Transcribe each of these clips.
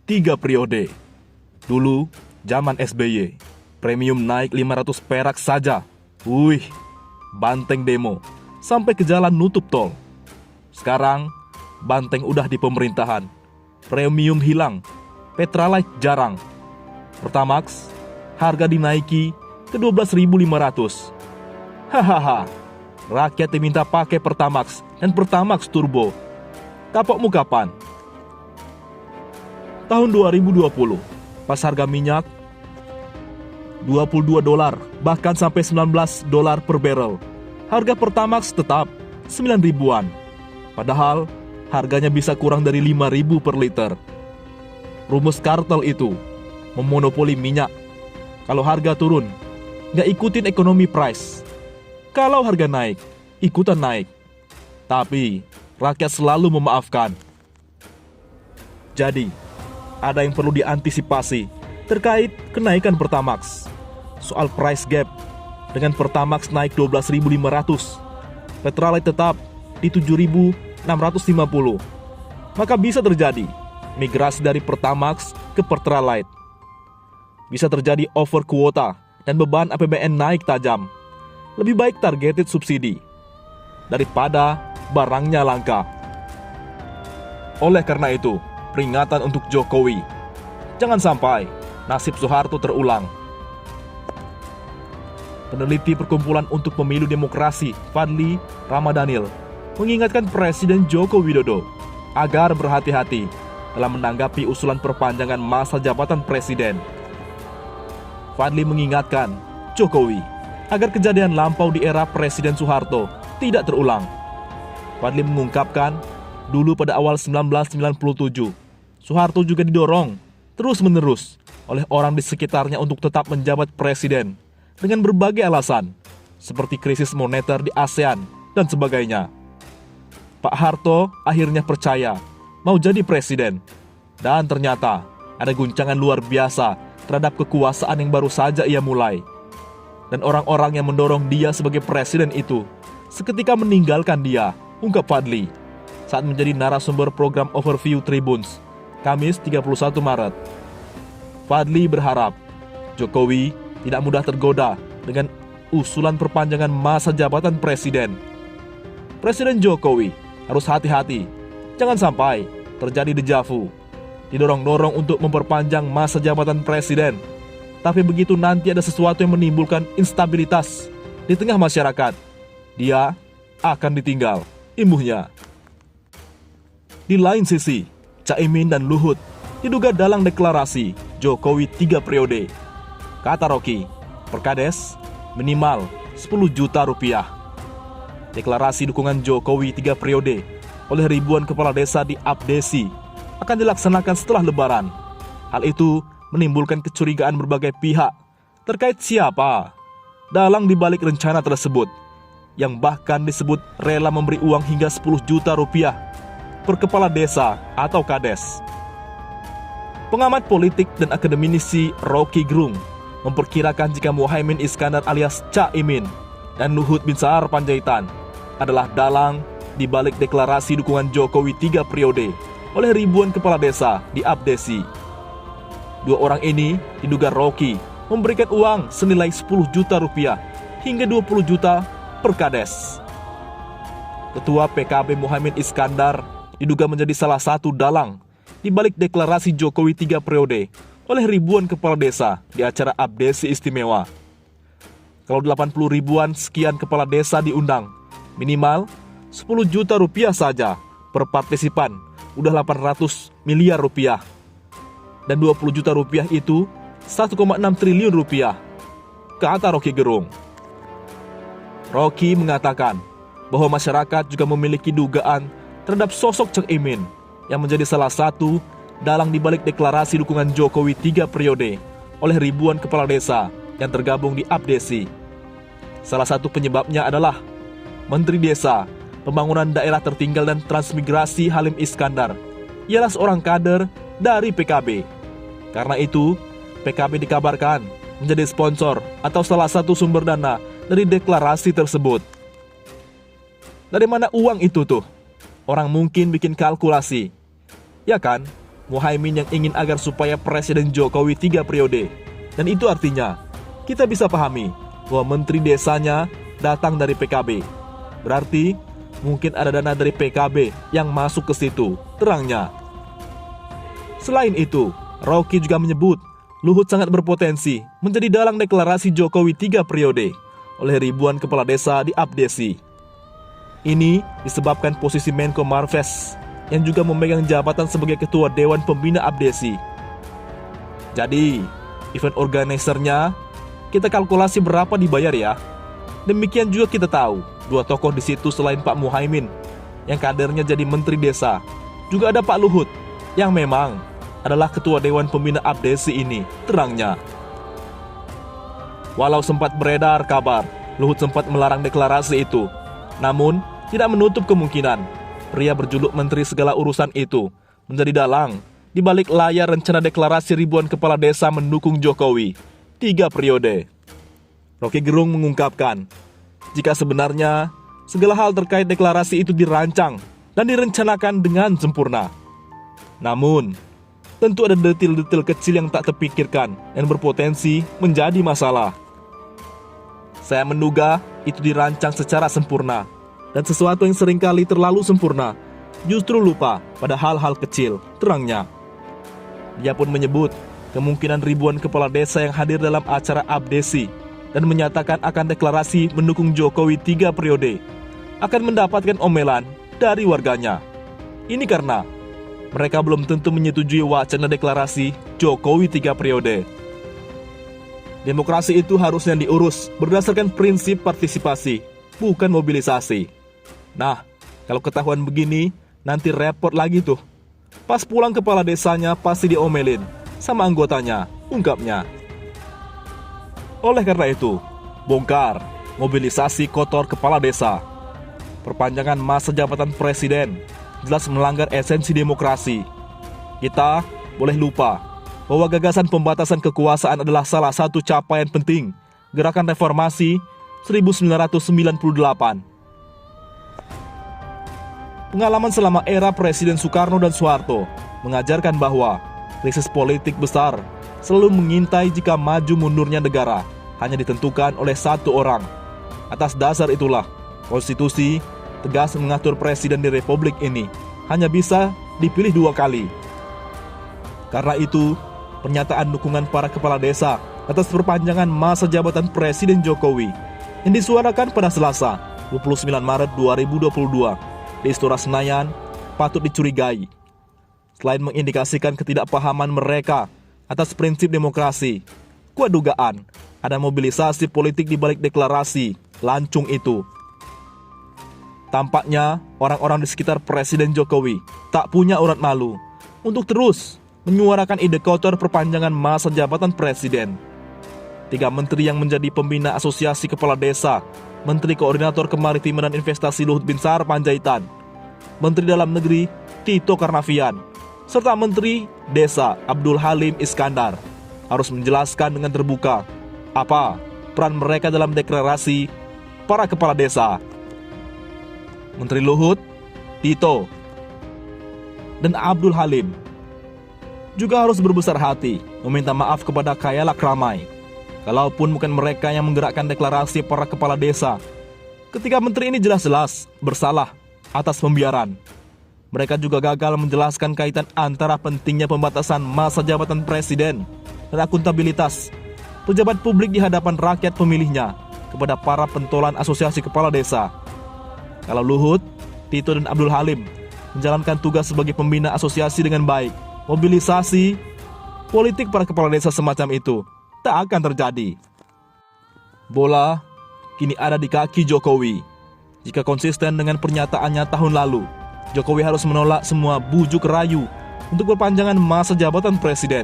3 periode. Dulu, zaman SBY, premium naik 500 perak saja. Wih, banteng demo, sampai ke jalan nutup tol. Sekarang, banteng udah di pemerintahan. Premium hilang, Petralite jarang. Pertamax, harga dinaiki ke 12.500. Hahaha, rakyat diminta pakai Pertamax dan Pertamax Turbo. Kapokmu kapan? Tahun 2020, pas harga minyak $22, bahkan sampai $19 per barrel. Harga Pertamax tetap 9 ribuan. Padahal harganya bisa kurang dari 5.000 per liter. Rumus kartel itu memonopoli minyak. Kalau harga turun, nggak ikutin ekonomi price. Kalau harga naik, ikutan naik. Tapi rakyat selalu memaafkan. Jadi, ada yang perlu diantisipasi terkait kenaikan Pertamax. Soal price gap, dengan Pertamax naik 12.500, Petralite tetap di 7.650. Maka bisa terjadi migrasi dari Pertamax ke Petralite. Bisa terjadi over kuota dan beban APBN naik tajam. Lebih baik targeted subsidi daripada barangnya langka. Oleh karena itu, peringatan untuk Jokowi, jangan sampai nasib Soeharto terulang. Peneliti Perkumpulan untuk Pemilu Demokrasi, Fadli Ramadhanil, mengingatkan Presiden Joko Widodo agar berhati-hati dalam menanggapi usulan perpanjangan masa jabatan presiden. Fadli mengingatkan Jokowi agar kejadian lampau di era Presiden Soeharto tidak terulang. Fadli mengungkapkan, dulu pada awal 1997, Soeharto juga didorong terus-menerus oleh orang di sekitarnya untuk tetap menjabat presiden dengan berbagai alasan, seperti krisis moneter di ASEAN dan sebagainya. Pak Harto akhirnya percaya mau jadi presiden, dan ternyata ada guncangan luar biasa terhadap kekuasaan yang baru saja ia mulai. Dan orang-orang yang mendorong dia sebagai presiden itu seketika meninggalkan dia, ungkap Fadli saat menjadi narasumber program Overview Tribuns, Kamis 31 Maret. Fadli berharap Jokowi tidak mudah tergoda dengan usulan perpanjangan masa jabatan presiden. Presiden Jokowi harus hati-hati, jangan sampai terjadi dejavu, didorong-dorong untuk memperpanjang masa jabatan presiden, tapi begitu nanti ada sesuatu yang menimbulkan instabilitas di tengah masyarakat, dia akan ditinggal, imbuhnya. Di lain sisi, Caimin dan Luhut diduga dalang deklarasi Jokowi 3 periode. Kata Rocky, Perkades minimal 10 juta rupiah. Deklarasi dukungan Jokowi 3 periode oleh ribuan kepala desa di Abdesi akan dilaksanakan setelah Lebaran. Hal itu menimbulkan kecurigaan berbagai pihak terkait siapa dalang di balik rencana tersebut, yang bahkan disebut rela memberi uang hingga 10 juta rupiah per kepala desa atau kades. Pengamat politik dan akademisi Rocky Gerung memperkirakan jika Muhaimin Iskandar alias Caimin dan Luhut Binsar Panjaitan adalah dalang di balik deklarasi dukungan Jokowi 3 periode oleh ribuan kepala desa di Abdesi. Dua orang ini diduga Rocky memberikan uang senilai 10 juta rupiah hingga 20 juta per kades. Ketua PKB Muhaimin Iskandar diduga menjadi salah satu dalang di balik deklarasi Jokowi 3 periode oleh ribuan kepala desa di acara Abdesi Istimewa. Kalau 80 ribuan sekian kepala desa diundang, minimal 10 juta rupiah saja per partisipan, udah 800 miliar rupiah. Dan 20 juta rupiah itu 1,6 triliun rupiah, kata Rocky Gerung. Rocky mengatakan bahwa masyarakat juga memiliki dugaan terhadap sosok Caimin yang menjadi salah satu dalang di balik deklarasi dukungan Jokowi 3 periode oleh ribuan kepala desa yang tergabung di Abdesi. Salah satu penyebabnya adalah Menteri Desa, Pembangunan Daerah Tertinggal dan Transmigrasi Halim Iskandar. Ialah seorang kader dari PKB. Karena itu, PKB dikabarkan menjadi sponsor atau salah satu sumber dana dari deklarasi tersebut. Dari mana uang itu tuh? Orang mungkin bikin kalkulasi. Ya kan, Muhaimin yang ingin agar supaya Presiden Jokowi 3 periode. Dan itu artinya, kita bisa pahami bahwa menteri desanya datang dari PKB. Berarti, mungkin ada dana dari PKB yang masuk ke situ, terangnya. Selain itu, Rocky juga menyebut Luhut sangat berpotensi menjadi dalang deklarasi Jokowi 3 periode oleh ribuan kepala desa di Abdesi. Ini disebabkan posisi Menko Marves yang juga memegang jabatan sebagai Ketua Dewan Pembina Abdesi. Jadi, event organisernya kita kalkulasi berapa dibayar ya. Demikian juga kita tahu, 2 tokoh di situ selain Pak Muhaimin yang kadernya jadi Menteri Desa, juga ada Pak Luhut yang memang adalah Ketua Dewan Pembina Abdesi ini, terangnya. Walau sempat beredar kabar Luhut sempat melarang deklarasi itu, namun tidak menutup kemungkinan pria berjuluk Menteri Segala Urusan itu menjadi dalang di balik layar rencana deklarasi ribuan kepala desa mendukung Jokowi 3 periode. Rocky Gerung mengungkapkan, jika sebenarnya segala hal terkait deklarasi itu dirancang dan direncanakan dengan sempurna. Namun, tentu ada detil-detil kecil yang tak terpikirkan dan berpotensi menjadi masalah. Saya menduga itu dirancang secara sempurna, dan sesuatu yang seringkali terlalu sempurna justru lupa pada hal-hal kecil, terangnya. Dia pun menyebut kemungkinan ribuan kepala desa yang hadir dalam acara Abdesi dan menyatakan akan deklarasi mendukung Jokowi 3 periode akan mendapatkan omelan dari warganya. Ini karena mereka belum tentu menyetujui wacana deklarasi Jokowi 3 periode. Demokrasi itu harusnya diurus berdasarkan prinsip partisipasi, bukan mobilisasi. Nah, kalau ketahuan begini, nanti repot lagi tuh. Pas pulang kepala desanya pasti diomelin sama anggotanya, ungkapnya. Oleh karena itu, bongkar mobilisasi kotor kepala desa. Perpanjangan masa jabatan presiden jelas melanggar esensi demokrasi. Kita boleh lupa bahwa gagasan pembatasan kekuasaan adalah salah satu capaian penting Gerakan Reformasi 1998. Pengalaman selama era Presiden Soekarno dan Soeharto mengajarkan bahwa krisis politik besar selalu mengintai jika maju mundurnya negara hanya ditentukan oleh satu orang. Atas dasar itulah, konstitusi tegas mengatur presiden di republik ini hanya bisa dipilih 2 kali. Karena itu, pernyataan dukungan para kepala desa atas perpanjangan masa jabatan Presiden Jokowi yang disuarakan pada Selasa 29 Maret 2022 di Istora Senayan patut dicurigai. Selain mengindikasikan ketidakpahaman mereka atas prinsip demokrasi, kuat dugaan ada mobilisasi politik di balik deklarasi lancung itu. Tampaknya orang-orang di sekitar Presiden Jokowi tak punya urat malu untuk terus menyuarakan ide kotor perpanjangan masa jabatan presiden. 3 menteri yang menjadi pembina Asosiasi Kepala Desa, Menteri Koordinator Kemaritiman dan Investasi Luhut Binsar Panjaitan, Menteri Dalam Negeri Tito Karnavian, serta Menteri Desa Abdul Halim Iskandar harus menjelaskan dengan terbuka apa peran mereka dalam deklarasi para kepala desa. Menteri Luhut, Tito, dan Abdul Halim juga harus berbesar hati meminta maaf kepada khayalak ramai, kalaupun bukan mereka yang menggerakkan deklarasi para kepala desa. Ketika menteri ini jelas-jelas bersalah atas pembiaran, mereka juga gagal menjelaskan kaitan antara pentingnya pembatasan masa jabatan presiden dan akuntabilitas pejabat publik di hadapan rakyat pemilihnya kepada para pentolan asosiasi kepala desa. Kalau Luhut, Tito, dan Abdul Halim menjalankan tugas sebagai pembina asosiasi dengan baik, mobilisasi politik para kepala desa semacam itu tak akan terjadi. Bola kini ada di kaki Jokowi. Jika konsisten dengan pernyataannya tahun lalu, Jokowi harus menolak semua bujuk rayu untuk perpanjangan masa jabatan presiden.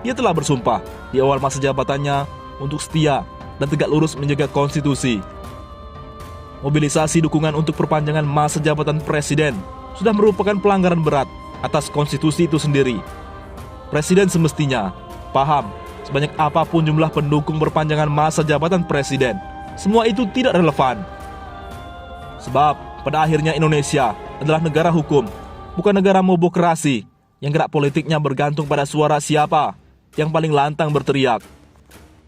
Dia telah bersumpah di awal masa jabatannya untuk setia dan tegak lurus menjaga konstitusi. Mobilisasi dukungan untuk perpanjangan masa jabatan presiden sudah merupakan pelanggaran berat atas konstitusi itu sendiri. Presiden semestinya paham sebanyak apapun jumlah pendukung perpanjangan masa jabatan presiden, semua itu tidak relevan. Sebab pada akhirnya Indonesia adalah negara hukum, bukan negara mobokrasi yang gerak politiknya bergantung pada suara siapa yang paling lantang berteriak.